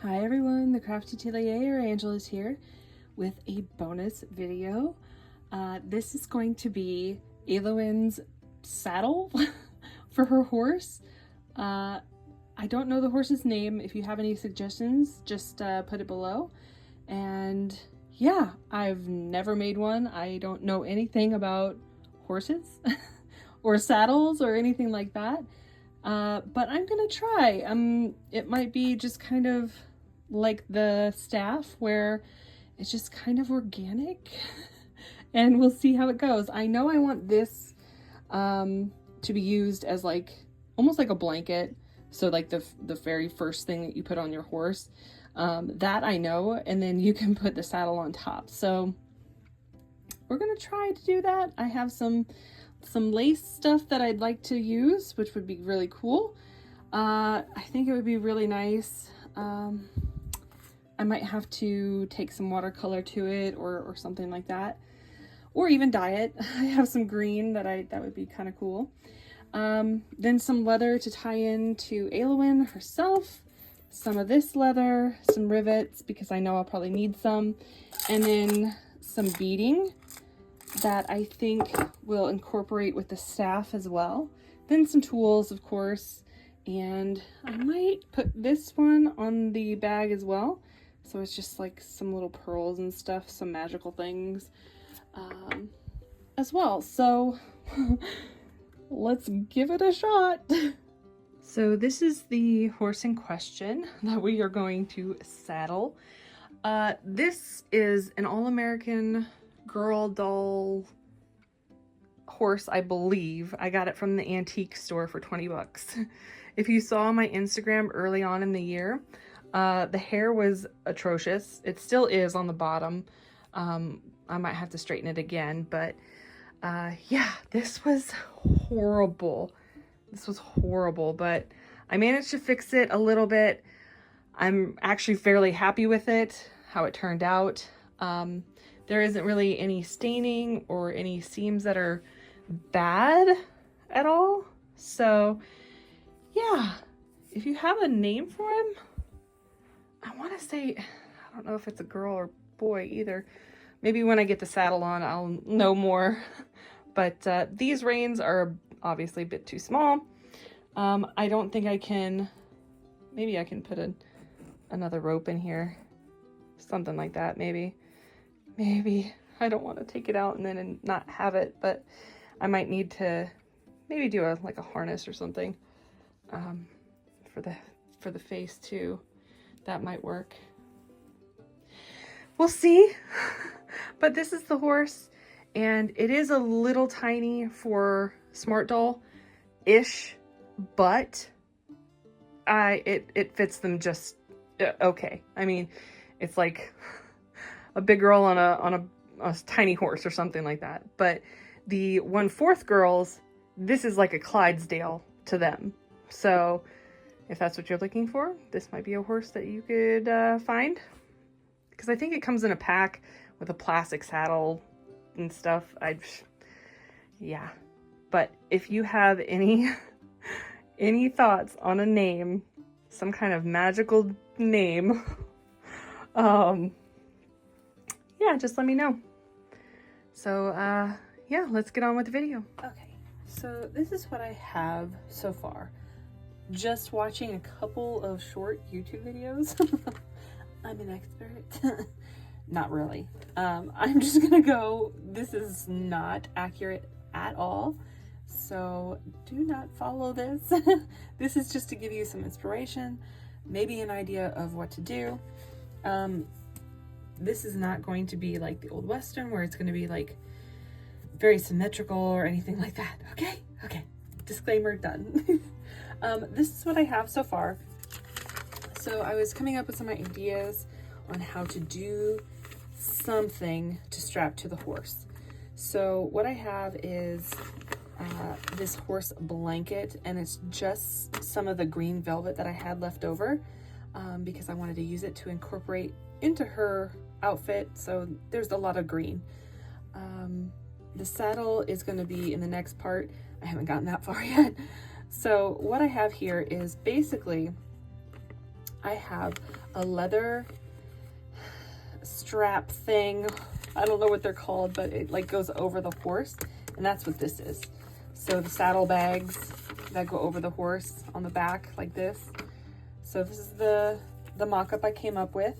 Hi everyone, the Crafty Atelier or Angela's here with a bonus video. This is going to be Alawen's saddle for her horse. I don't know the horse's name. If you have any suggestions, just put it below. And yeah, I've never made one. I don't know anything about horses or saddles or anything like that. But I'm gonna try. It might be just kind of like the staff where it's just kind of organic and we'll see how it goes. I know I want this to be used as like almost like a blanket, so like the very first thing that you put on your horse, that I know, and then you can put the saddle on top. So we're gonna try to do that. I have some lace stuff that I'd like to use, which would be really cool. I think it would be really nice. I might have to take some watercolor to it or something like that, or even dye it. I have some green that would be kind of cool. Then some leather to tie in to Alawen herself, some of this leather, some rivets because I know I'll probably need some, and then some beading that I think will incorporate with the staff as well. Then some tools, of course, and I might put this one on the bag as well. So it's just like some little pearls and stuff, some magical things as well. So let's give it a shot. So this is the horse in question that we are going to saddle. This is an all-American girl doll horse, I believe. I got it from the antique store for 20 bucks. If you saw my Instagram early on in the year, the hair was atrocious. It still is on the bottom. I might have to straighten it again, but yeah, this was horrible. This was horrible, but I managed to fix it a little bit. I'm actually fairly happy with it, how it turned out. There isn't really any staining or any seams that are bad at all. So yeah, if you have a name for him, I want to say, I don't know if it's a girl or boy either. Maybe when I get the saddle on, I'll know more. But these reins are obviously a bit too small. I don't think I can, maybe I can put another rope in here. Something like that, maybe. Maybe. I don't want to take it out and then not have it, but I might need to maybe do like a harness or something for the face too. That might work. We'll see. But this is the horse, and it is a little tiny for Smart Doll-ish, but it fits them just okay. I mean, it's like a big girl on a tiny horse or something like that. But the 1/4 girls, this is like a Clydesdale to them. So if that's what you're looking for, this might be a horse that you could find. Because I think it comes in a pack with a plastic saddle and stuff. Yeah. But if you have any thoughts on a name, some kind of magical name, yeah, just let me know. So yeah, let's get on with the video. Okay, so this is what I have so far. Just watching a couple of short YouTube videos. I'm an expert. Not really. I'm just gonna go, this is not accurate at all, so do not follow this. This is just to give you some inspiration, maybe an idea of what to do. This is not going to be like the old Western where it's going to be like very symmetrical or anything like that. Okay, disclaimer done. This is what I have so far. So I was coming up with some ideas on how to do something to strap to the horse. So what I have is this horse blanket, and it's just some of the green velvet that I had left over because I wanted to use it to incorporate into her outfit. So there's a lot of green. The saddle is going to be in the next part. I haven't gotten that far yet. So what I have here is basically I have a leather strap thing. I don't know what they're called, but it like goes over the horse, and that's what this is. So the saddle bags that go over the horse on the back like this. So this is the mock-up I came up with.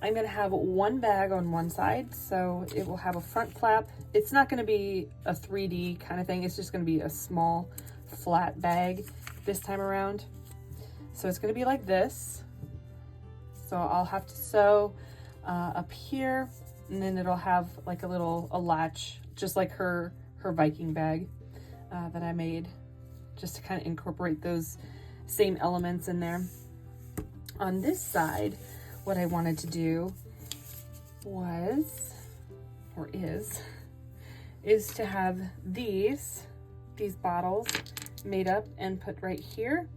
I'm gonna have one bag on one side, so it will have a front flap. It's not gonna be a 3D kind of thing. It's just gonna be a small flat bag this time around. So it's gonna be like this. So I'll have to sew up here, and then it'll have like a latch, just like her Viking bag that I made, just to kind of incorporate those same elements in there. On this side, what I wanted to do was, or is to have these bottles made up and put right here.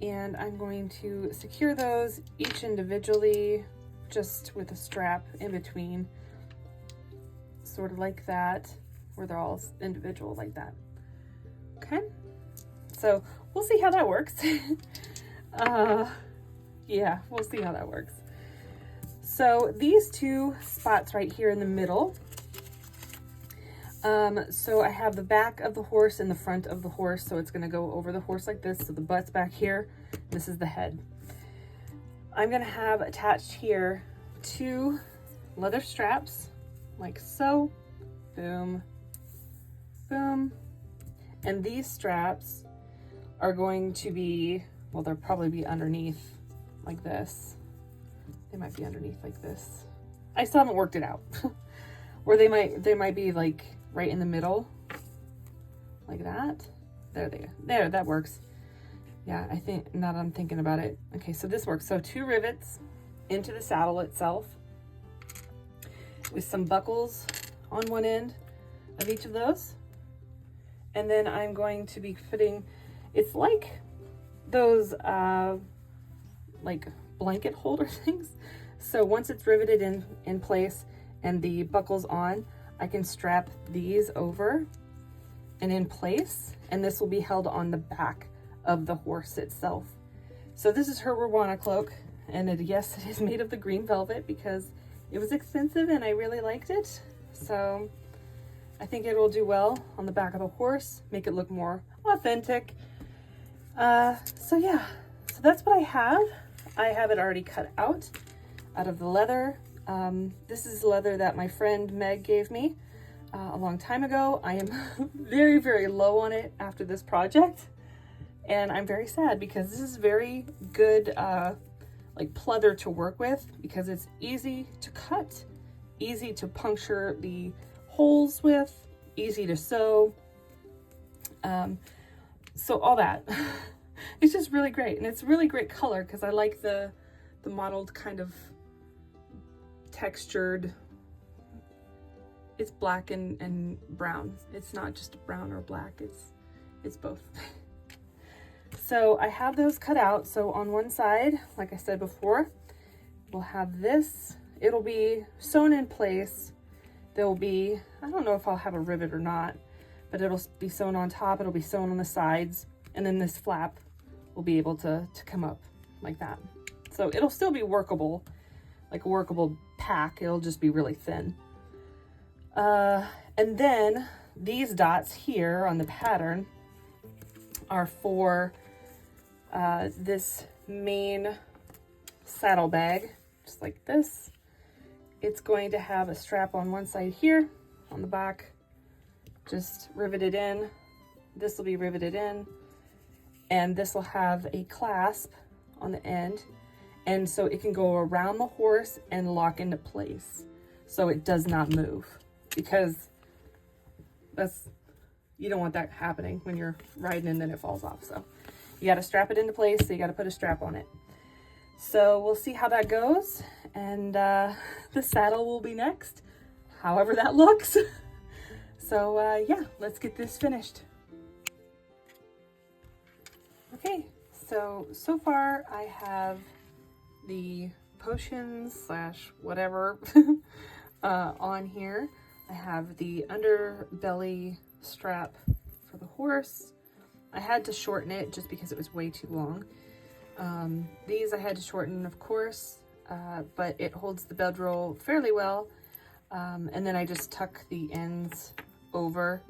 And I'm going to secure those each individually, just with a strap in between, sort of like that, where they're all individual like that. Okay, so we'll see how that works. Yeah, we'll see how that works. So these two spots right here in the middle, so I have the back of the horse and the front of the horse, so it's going to go over the horse like this. So the butt's back here, this is the head. I'm going to have attached here 2 leather straps, like so. Boom, boom. And these straps are going to be, well, they'll probably be underneath like this. They might be underneath like this. I still haven't worked it out. Or they might be like right in the middle, like that. There, that works. Yeah, I think, now that I'm thinking about it. Okay, so this works. So 2 rivets into the saddle itself with some buckles on one end of each of those. And then I'm going to be putting, it's like those like blanket holder things. So once it's riveted in place and the buckles on, I can strap these over and in place, and this will be held on the back of the horse itself. So this is her Rwana cloak, and yes, it is made of the green velvet because it was expensive and I really liked it. So I think it will do well on the back of the horse, make it look more authentic. So yeah, so that's what I have. I have it already cut out of the leather. This is leather that my friend Meg gave me a long time ago. I am very, very low on it after this project, and I'm very sad because this is very good like pleather to work with, because it's easy to cut, easy to puncture the holes with, easy to sew. So all that. It's just really great, and it's really great color because I like the mottled kind of textured. It's black and brown. It's not just brown or black, it's both. So I have those cut out. So on one side, like I said before, we'll have this. It'll be sewn in place. There'll be, I don't know if I'll have a rivet or not, but it'll be sewn on top, it'll be sewn on the sides, and then this flap will be able to come up like that. So it'll still be workable, like a workable pack. It'll just be really thin. And then these dots here on the pattern are for this main saddle bag, just like this. It's going to have a strap on one side here, on the back, just riveted in. This will be riveted in, and this will have a clasp on the end, and so it can go around the horse and lock into place so it does not move, because you don't want that happening when you're riding and then it falls off. So you got to strap it into place, so you got to put a strap on it. So we'll see how that goes, and the saddle will be next, however that looks. So yeah, let's get this finished. Okay, so far I have the potions slash whatever on here. I have the underbelly strap for the horse. I had to shorten it just because it was way too long. These I had to shorten, of course, but it holds the bedroll fairly well. And then I just tuck the ends over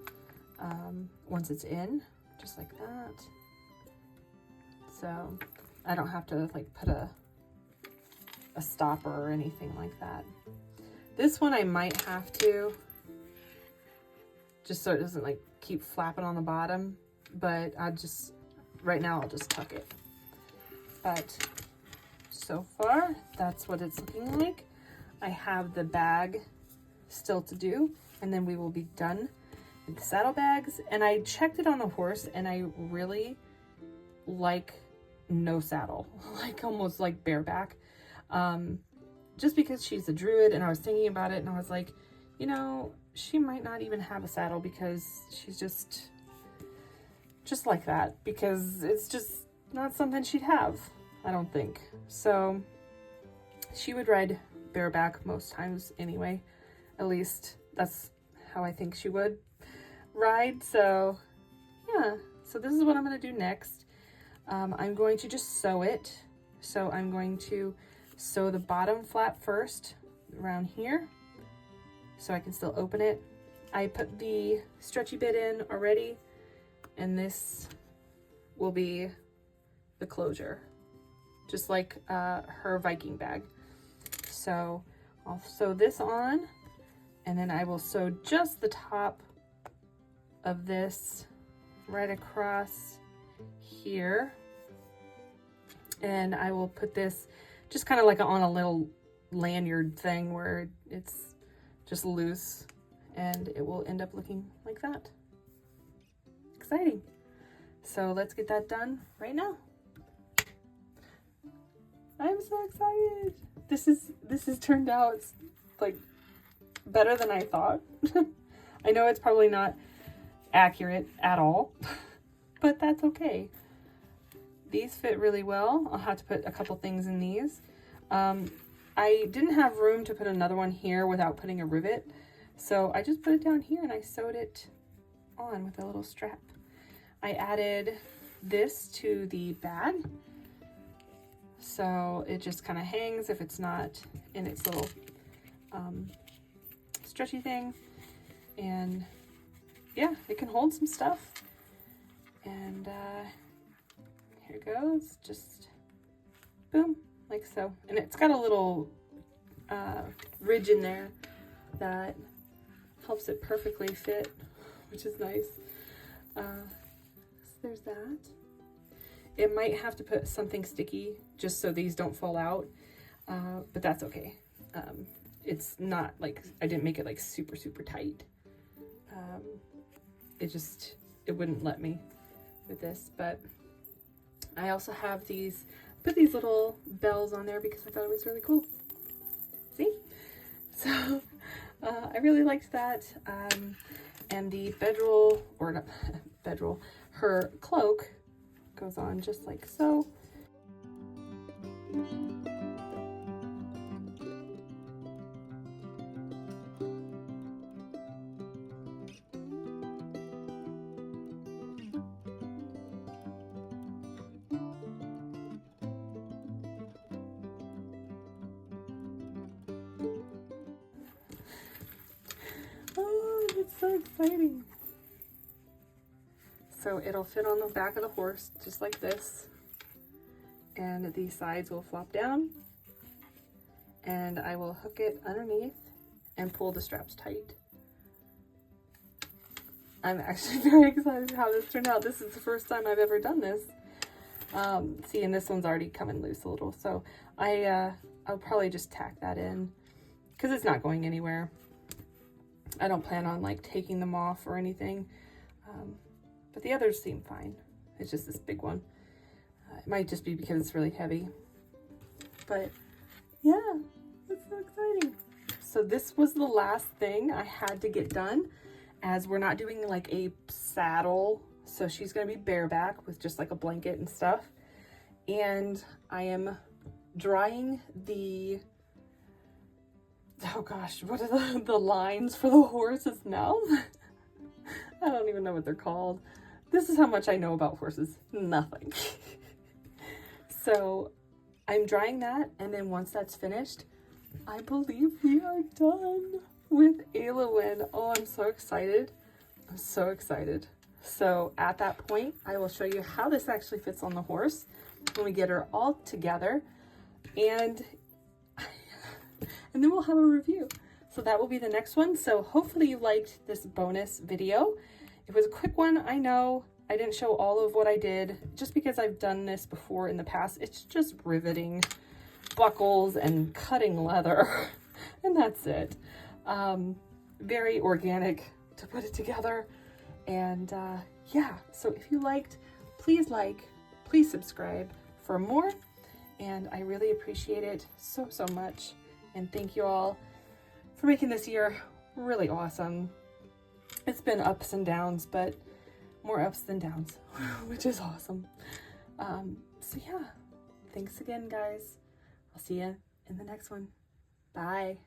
once it's in, just like that. So I don't have to like put a stopper or anything like that. This one I might have to, just so it doesn't like keep flapping on the bottom, but right now I'll just tuck it. But so far, that's what it's looking like. I have the bag still to do, and then we will be done with the saddlebags. And I checked it on the horse, and I really like no saddle, like almost like bareback. Just because she's a druid, and I was thinking about it, and I was like, you know, she might not even have a saddle because she's just like that, because it's just not something she'd have, I don't think. So she would ride bareback most times anyway. At least that's how I think she would ride. So yeah, so this is what I'm going to do next. I'm going to just sew it. So I'm going to sew the bottom flap first around here so I can still open it. I put the stretchy bit in already, and this will be the closure, just like her Viking bag. So I'll sew this on, and then I will sew just the top of this right across here. And I will put this just kind of like on a little lanyard thing where it's just loose, and it will end up looking like that. Exciting. So let's get that done right now. I'm so excited. This has turned out like better than I thought. I know it's probably not accurate at all, but that's okay. These fit really well. I'll have to put a couple things in these. I didn't have room to put another one here without putting a rivet, so I just put it down here and I sewed it on with a little strap. I added this to the bag, so it just kind of hangs if it's not in its little stretchy thing. And yeah, it can hold some stuff. And here it goes, just boom, like so. And it's got a little ridge in there that helps it perfectly fit, which is nice. So there's that. It might have to put something sticky just so these don't fall out, but that's okay. It's not like, I didn't make it like super, super tight. It wouldn't let me with this, but I also have these, put these little bells on there because I thought it was really cool. See? So I really liked that. And the bedroll, or not bedroll, her cloak goes on just like so. Oh, it's so exciting. So it'll fit on the back of the horse just like this, and these sides will flop down, and I will hook it underneath and pull the straps tight. I'm actually very excited how this turned out. This is the first time I've ever done this. See, and this one's already coming loose a little, so I'll probably just tack that in because it's not going anywhere. I don't plan on like taking them off or anything, but the others seem fine. It's just this big one. It might just be because it's really heavy, but yeah, it's so exciting. So this was the last thing I had to get done, as we're not doing like a saddle, so she's gonna be bareback with just like a blanket and stuff. And I am drying the, oh gosh, what are the lines for the horse's mouth? I don't even know what they're called. This is how much I know about horses. Nothing. So I'm drying that, and then once that's finished, I believe we are done with Alawen. Oh, I'm so excited. I'm so excited. So at that point, I will show you how this actually fits on the horse when we get her all together, and then we'll have a review. So that will be the next one. So hopefully you liked this bonus video. It was a quick one, I know. I didn't show all of what I did just because I've done this before in the past. It's just riveting buckles and cutting leather and that's it. Very organic to put it together. And yeah, so if you liked, please subscribe for more. And I really appreciate it so much. And thank you all for making this year really awesome. It's been ups and downs, but more ups than downs, which is awesome. So yeah, thanks again, guys. I'll see you in the next one. Bye.